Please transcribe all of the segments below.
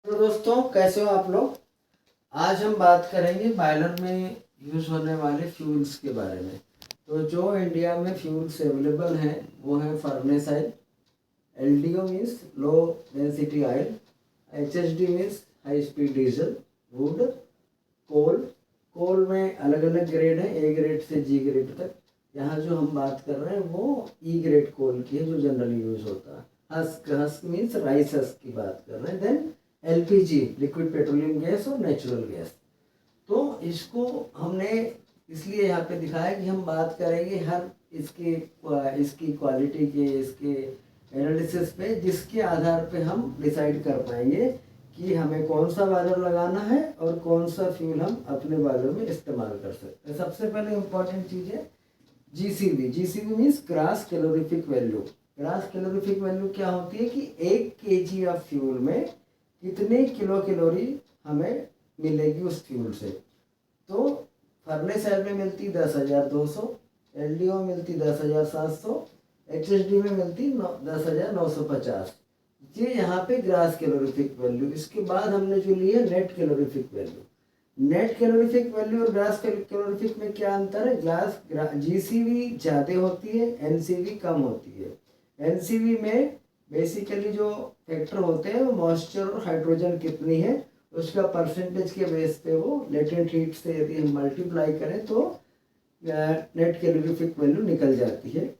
तो दोस्तों कैसे हो आप लोग। आज हम बात करेंगे बॉयलर में यूज होने वाले फ्यूल्स के बारे में। तो जो इंडिया में फ्यूल्स अवेलेबल हैं वो है furnace oil, LDO means low density oil, HSD means high speed diesel, wood, coal. Coal में अलग अलग ग्रेड है, ए ग्रेड से जी ग्रेड तक। यहाँ जो हम बात कर रहे हैं वो ई ग्रेड कोल की है जो जनरली यूज होता है। Husk, husk means rice husk की बात कर रहे हैं। Then LPG, liquid petroleum gas, और नेचुरल गैस। तो इसको हमने इसलिए यहाँ पे दिखाया कि हम बात करेंगे हर इसकी क्वालिटी के, इसके एनालिसिस पे, जिसके आधार पे हम डिसाइड कर पाएंगे कि हमें कौन सा बॉयलर लगाना है और कौन सा फ्यूल हम अपने बॉयलर में इस्तेमाल कर सकते हैं। सबसे पहले इम्पॉर्टेंट चीज़ है GCV. GCV means grass calorific value. Grass calorific value क्या होती है कि 1 केजी ऑफ फ्यूल में कितने किलो कैलोरी हमें मिलेगी उस फ्यूल से। तो फर्नेस ऑयल में मिलती 10,200, एलडीओ में मिलती 10,700, एचएसडी में मिलती 10,950। ये यहाँ पे ग्रास कैलोरीफिक वैल्यू। इसके बाद हमने जो ली है net calorific value. Net calorific value और ग्रास कैलोरीफिक में क्या अंतर है? जीसीवी ज़्यादा होती है, एनसीवी कम होती है। एनसीवी में बेसिकली जो फैक्टर होते हैं वो मॉइस्चर और हाइड्रोजन कितनी है उसका परसेंटेज के बेस पे वो लेटेंट हीट से यदि हम मल्टीप्लाई करें तो नेट कैलोरीफिक वैल्यू निकल जाती है।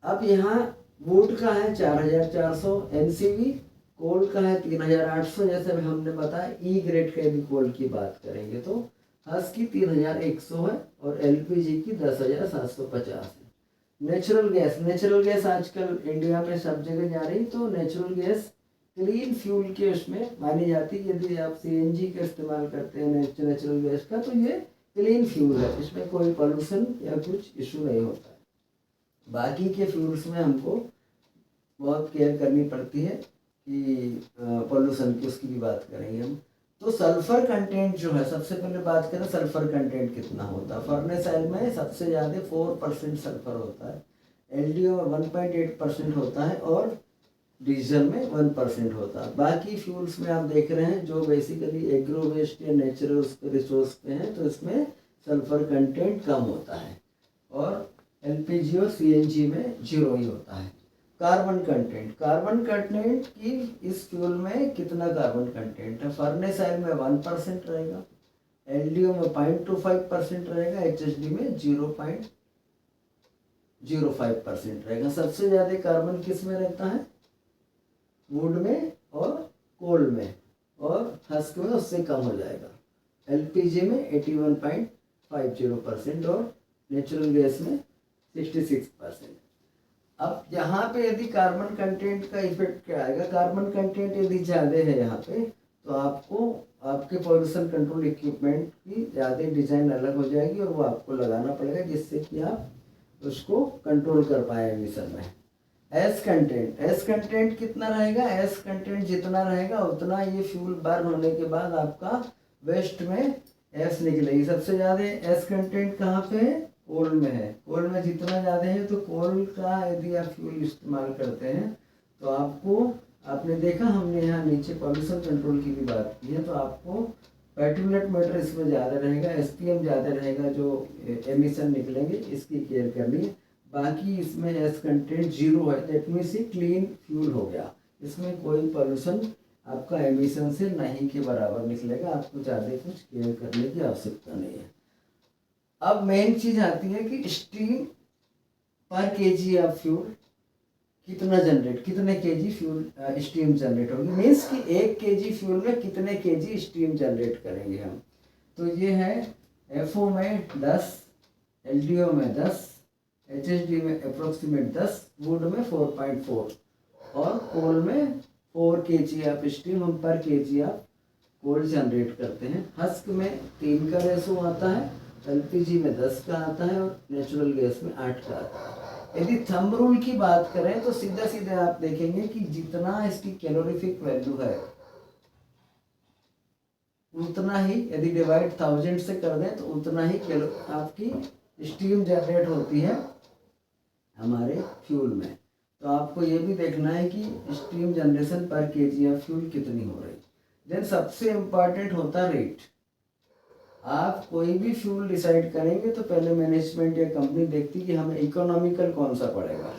अब यहाँ वुड का है 4,400 एनसीवी, कोल का है 3,800। जैसे हमने बताया ई ग्रेड के भी कोल की बात करेंगे तो हस की 3,100 है और एलपीजी की 10,750 है। नेचुरल गैस, नेचुरल गैस आजकल इंडिया में सब जगह जा रही, तो नेचुरल गैस क्लीन फ्यूल के उसमें मानी जाती है। यदि आप सीएनजी का इस्तेमाल करते हैं नेचुरल गैस का, तो ये क्लीन फ्यूल है, इसमें कोई पोल्यूशन या कुछ इशू नहीं होता है। बाकी के फ्यूल्स में हमको बहुत केयर करनी पड़ती है कि पोल्यूशन की, उसकी भी बात करेंगे हम। तो सल्फर कंटेंट जो है, सबसे पहले बात करें सल्फर कंटेंट कितना होता है। फर्नेस ऑयल में सबसे ज़्यादा 4% सल्फर होता है, एलडीओ में 1.8% होता है और डीजल में 1% होता है। बाकी फ्यूल्स में आप देख रहे हैं जो बेसिकली एग्रो वेस्ट या नेचुरल रिसोर्स पे हैं तो इसमें सल्फर कंटेंट कम होता है और एलपीजी और सीएनजी में 0 ही होता है। कार्बन कंटेंट, कार्बन कंटेंट की इस फ्यूल में कितना कार्बन कंटेंट है? फर्नेस ऑयल में 1% रहेगा, एलडीओ में 0.25% रहेगा, एचएसडी में 0.05% रहेगा। सबसे ज़्यादा कार्बन किस में रहता है? वुड में और कोल में, और हस्क में उससे कम हो जाएगा। एलपीजी में 81.50% और नेचुरल गैस में 66%। अब यहाँ पे यदि कार्बन कंटेंट का इफेक्ट क्या आएगा? कार्बन कंटेंट यदि ज़्यादा है यहाँ पे तो आपको आपके पॉल्यूशन कंट्रोल इक्विपमेंट की ज़्यादा डिज़ाइन अलग हो जाएगी और वो आपको लगाना पड़ेगा जिससे कि आप उसको कंट्रोल कर पाए एमिशन में। एस कंटेंट, एस कंटेंट कितना रहेगा? एस कंटेंट जितना रहेगा उतना ये फ्यूल बर्न होने के बाद आपका वेस्ट में एस निकलेगी। सबसे ज़्यादा एस कंटेंट कहाँ पे है? कोल में है। कोल में जितना ज़्यादा है तो कोल का यदि आप फ्यूल इस्तेमाल करते हैं तो आपको, आपने देखा हमने यहाँ नीचे पॉल्यूशन कंट्रोल की भी बात की है, तो आपको पार्टिकुलेट मैटर इसमें ज़्यादा रहेगा, एसपीएम ज़्यादा रहेगा, जो एमिशन निकलेंगे इसकी केयर करनी है। बाकी इसमें एस कंटेंट 0 है, दैट मीन्स ये क्लीन फ्यूल हो गया, इसमें कोई पॉल्यूशन आपका एमिशन से नहीं के बराबर निकलेगा, आपको ज़्यादा कुछ केयर करने की आवश्यकता नहीं है। अब मेन चीज़ आती है कि स्टीम पर केजी ऑफ फ्यूल कितना जनरेट, कितने केजी फ्यूल स्टीम जनरेट होगी, मीन्स कि 1 केजी फ्यूल में कितने केजी स्टीम जनरेट करेंगे हम। तो ये है एफओ में 10, एलडीओ में 10, एचएसडी में अप्रोक्सीमेट 10, वुड में 4.4 और कोल में 4 केजी ऑफ स्टीम हम पर केजी ऑफ कोल जनरेट करते हैं। हस्क में 3 का रेशो आता है, एलपीजी में 10 का आता है और नेचुरल गैस में 8 का आता है। यदि थंब रूल की बात करें तो सीधा सीधा आप देखेंगे कि जितना इसकी कैलोरीफिक वैल्यू है उतना ही, यदि डिवाइड 1000 से कर दें तो उतना ही आपकी स्टीम जनरेट होती है हमारे फ्यूल में। तो आपको ये भी देखना है कि स्टीम जनरेशन पर केजी ऑफ फ्यूल कितनी हो रही। देन सबसे इम्पॉर्टेंट होता रेट। आप कोई भी फ्यूल डिसाइड करेंगे तो पहले मैनेजमेंट या कंपनी देखती कि हमें इकोनॉमिकल कौन सा पड़ेगा,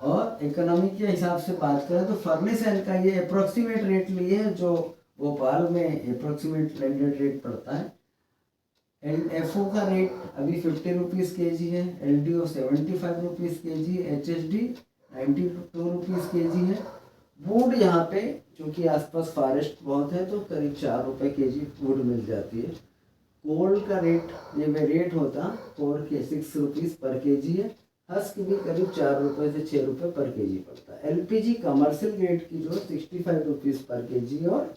और इकोनॉमी के हिसाब से बात करें तो फर्नेस ऑयल का ये अप्रोक्सीमेट रेट लिए है, जो भोपाल में अप्रोक्सीमेट लैंडेड रेट पड़ता है। एफ ओ का रेट अभी 50 रुपीज़ के जी है, एल डी ओ 75 रुपीज़ के जी, एच एच डी 92 रुपीज़ के जी है। वुड यहाँ पे चूँकि आसपास फॉरेस्ट बहुत है तो करीब 4 रुपये के जी वुड मिल जाती है। कोल का रेट ये वेरिएट होता, कोल के 6 रुपीज़ पर के जी है। हस्क भी करीब 4 रुपये से 6 रुपये पर के जी पड़ता है। एलपीजी कमर्शियल ग्रेड की जो 65 रुपीज़ पर के जी, और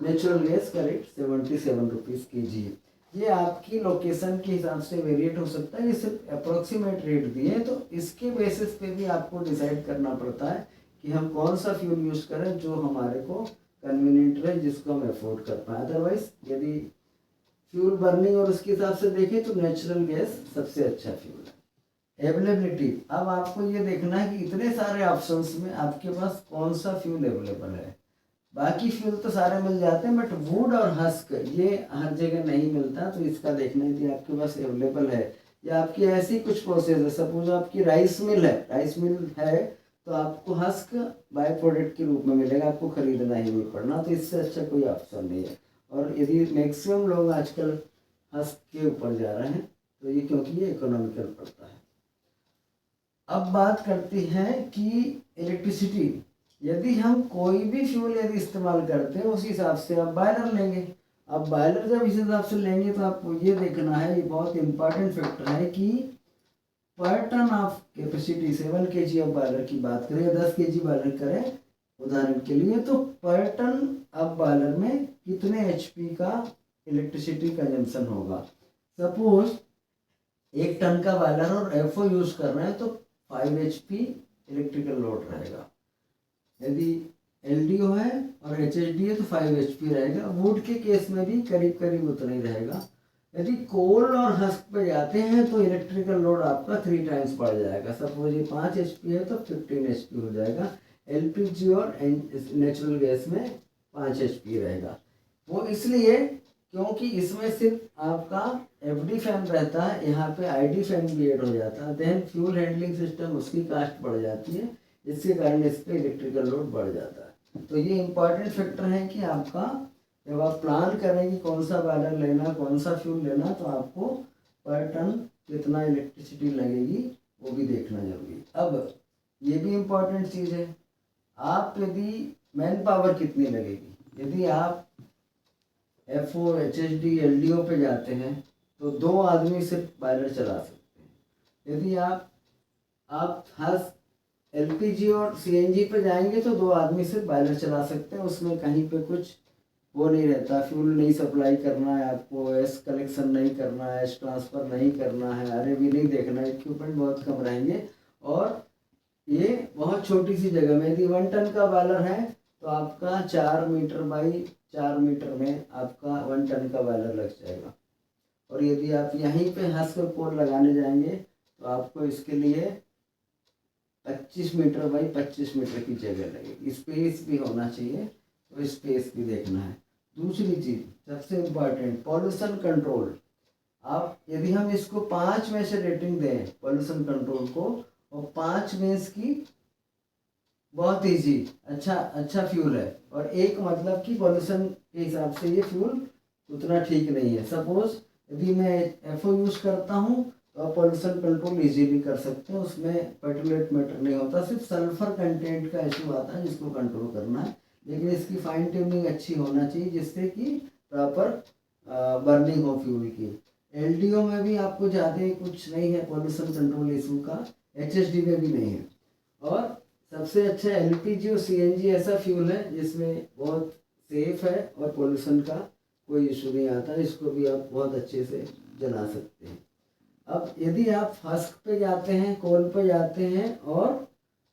नेचुरल गैस का रेट 77 रुपीज़ के जी है। ये आपकी लोकेशन के हिसाब से वेरिएट हो सकता है, ये सिर्फ अप्रोक्सीमेट रेट दिए हैं, तो इसके बेसिस पे भी आपको डिसाइड करना पड़ता है कि हम कौन सा फ्यूल यूज़ करें जो हमारे को कन्वीनियंट रहे, जिसको हम अफोर्ड कर पाएँ। अदरवाइज यदि फ्यूल बर्निंग और उसके हिसाब से देखें तो नेचुरल गैस सबसे अच्छा फ्यूल है। अवेलेबिलिटी, अब आपको ये देखना है कि इतने सारे ऑप्शंस में आपके पास कौन सा फ्यूल अवेलेबल है। बाकी फ्यूल तो सारे मिल जाते हैं, बट वुड और हस्क ये हर जगह नहीं मिलता, तो इसका देखना है कि आपके पास अवेलेबल है, या आपकी ऐसी कुछ प्रोसेस है। सपोज आपकी राइस मिल है तो आपको हस्क बाय प्रोडक्ट के रूप में मिलेगा, आपको खरीदना ही नहीं पड़ना, तो इससे अच्छा कोई ऑप्शन नहीं है। और यदि मैक्सिमम लोग आजकल हस्क के ऊपर जा रहे हैं तो ये क्योंकि ये इकोनॉमिकल पड़ता है। अब बात करती हैं कि इलेक्ट्रिसिटी, यदि हम कोई भी फ्यूल यदि इस्तेमाल करते हैं उस हिसाब से आप बॉयलर लेंगे। अब बॉयलर जब इस हिसाब से लेंगे तो आपको ये देखना है, ये बहुत इंपॉर्टेंट फैक्टर है कि पर टन ऑफ कैपेसिटी 7 के जी ऑफ बॉयलर की बात करें, 10 के जी बॉयलर करें उदाहरण के लिए, तो पर टन ऑफ बॉयलर में कितने एचपी का इलेक्ट्रिसिटी कंजम्पशन होगा। सपोज 1 टन का बॉयलर और एफओ यूज कर रहे हैं तो 5 एचपी इलेक्ट्रिकल लोड रहेगा। यदि एलडीओ है और एचएचडी है तो 5 एचपी रहेगा। वुड के केस में भी करीब करीब उतना ही रहेगा। यदि कोल और हस्क पे जाते हैं तो इलेक्ट्रिकल लोड आपका 3 टाइम्स बढ़ जाएगा। सपोज ये 5 एचपी है तो 15 एचपी हो जाएगा। एलपीजी और नेचुरल गैस में 5 एचपी रहेगा। वो इसलिए क्योंकि इसमें सिर्फ आपका एफडी फैन रहता है, यहाँ पे आईडी फैन भी ऐड हो जाता है। देन फ्यूल हैंडलिंग सिस्टम उसकी कास्ट बढ़ जाती है, इसके कारण इस पर इलेक्ट्रिकल लोड बढ़ जाता है। तो ये इंपॉर्टेंट फैक्टर है कि आपका जब आप प्लान करें कि कौन सा बॉयलर लेना, कौन सा फ्यूल लेना, तो आपको पर टन कितना इलेक्ट्रिसिटी लगेगी वो भी देखना जरूरी। अब ये भी इम्पॉर्टेंट चीज़ है, आप यदि मैन पावर कितनी लगेगी, यदि आप एफओ एचएचडी एलडीओ पे जाते हैं तो 2 आदमी सिर्फ बॉयलर चला सकते हैं। यदि आप हर एलपीजी और सीएनजी पे जाएंगे तो 2 आदमी सिर्फ बॉयलर चला सकते हैं। उसमें कहीं पे कुछ वो नहीं रहता, फ्यूल नहीं सप्लाई करना है आपको, एस कलेक्शन नहीं करना है, एस ट्रांसफ़र नहीं करना है, अरे भी नहीं देखना है, इक्विपमेंट बहुत कम रहेंगे। और ये बहुत छोटी सी जगह में, यदि 1 टन का बॉयलर है तो आपका 4 मीटर बाई 4 मीटर में आपका 1 टन का बॉयलर लग जाएगा। और यदि आप यहीं पे हस्क कोल लगाने जाएंगे तो आपको इसके लिए 25 मीटर बाई 25 मीटर की जगह लगेगी। स्पेस भी होना चाहिए, तो स्पेस भी देखना है। दूसरी चीज़ सबसे इम्पॉर्टेंट, पॉल्यूशन कंट्रोल। आप यदि हम इसको 5 में से रेटिंग दें पॉल्यूशन कंट्रोल को, और 5 में इसकी बहुत ईजी अच्छा फ्यूल है, और 1 मतलब कि पॉल्यूशन के हिसाब से ये फ्यूल उतना ठीक नहीं है। सपोज यदि मैं एफओ यूज़ करता हूँ तो आप पॉल्यूशन कंट्रोल इजीली कर सकते हैं, उसमें पर्टिकुलेट मैटर नहीं होता, सिर्फ सल्फर कंटेंट का इशू आता है जिसको कंट्रोल करना है। लेकिन इसकी फाइन ट्यूनिंग अच्छी होना चाहिए जिससे कि प्रॉपर बर्निंग हो फ्यूल की। एलडीओ में भी आपको ज़्यादा कुछ नहीं है पॉल्यूशन कंट्रोल इशू का, एचएचडी में भी नहीं है। और सबसे अच्छा एलपीजी और सीएनजी ऐसा फ्यूल है जिसमें बहुत सेफ है और पोल्यूशन का कोई इशू नहीं आता, इसको भी आप बहुत अच्छे से जला सकते हैं। अब यदि आप हस्क पे जाते हैं, कोल पे जाते हैं और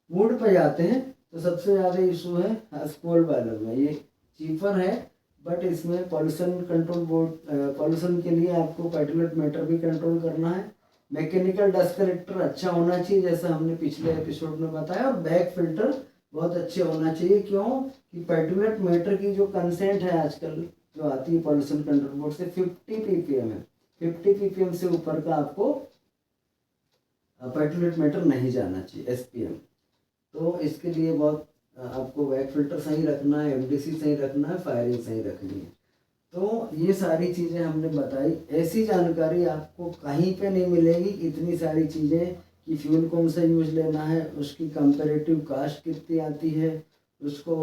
वुड पे जाते हैं तो सबसे ज़्यादा इशू है हस्क कोल बॉयलर में। ये चीपर है, बट इसमें पॉल्यूशन कंट्रोल बोर्ड, पॉल्यूशन के लिए आपको पार्टिकुलेट मैटर भी कंट्रोल करना है, मैकेनिकल डस्ट कलेक्टर अच्छा होना चाहिए जैसा हमने पिछले एपिसोड में बताया, और बैक फिल्टर बहुत अच्छे होना चाहिए। क्यों कि पार्टिकुलेट मैटर की जो कंसेंट है आजकल जो आती है पॉल्यूशन कंट्रोल बोर्ड से 50 ppm है। 50 ppm से ऊपर का आपको पार्टिकुलेट मैटर नहीं जाना चाहिए, SPM। तो इसके लिए बहुत आपको बैक फिल्टर सही रखना है, FDC सही रखना है, फायरिंग सही रखनी है। तो ये सारी चीज़ें हमने बताई। ऐसी जानकारी आपको कहीं पे नहीं मिलेगी, इतनी सारी चीज़ें कि फ्यूल कौन सा यूज लेना है, उसकी कंपैरेटिव कास्ट कितनी आती है, उसको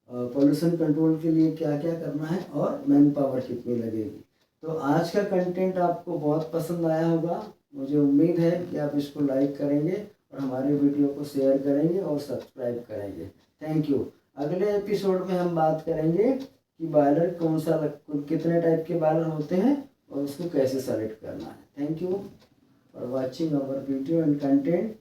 पोल्यूशन कंट्रोल के लिए क्या क्या करना है, और मैन पावर कितनी लगेगी। तो आज का कंटेंट आपको बहुत पसंद आया होगा। मुझे उम्मीद है कि आप इसको लाइक करेंगे और हमारे वीडियो को शेयर करेंगे और सब्सक्राइब करेंगे। Thank you. अगले एपिसोड में हम बात करेंगे कि बॉयलर कौन सा कितने टाइप के बॉयलर होते हैं और उसको कैसे सेलेक्ट करना है। Thank you for watching our video and content.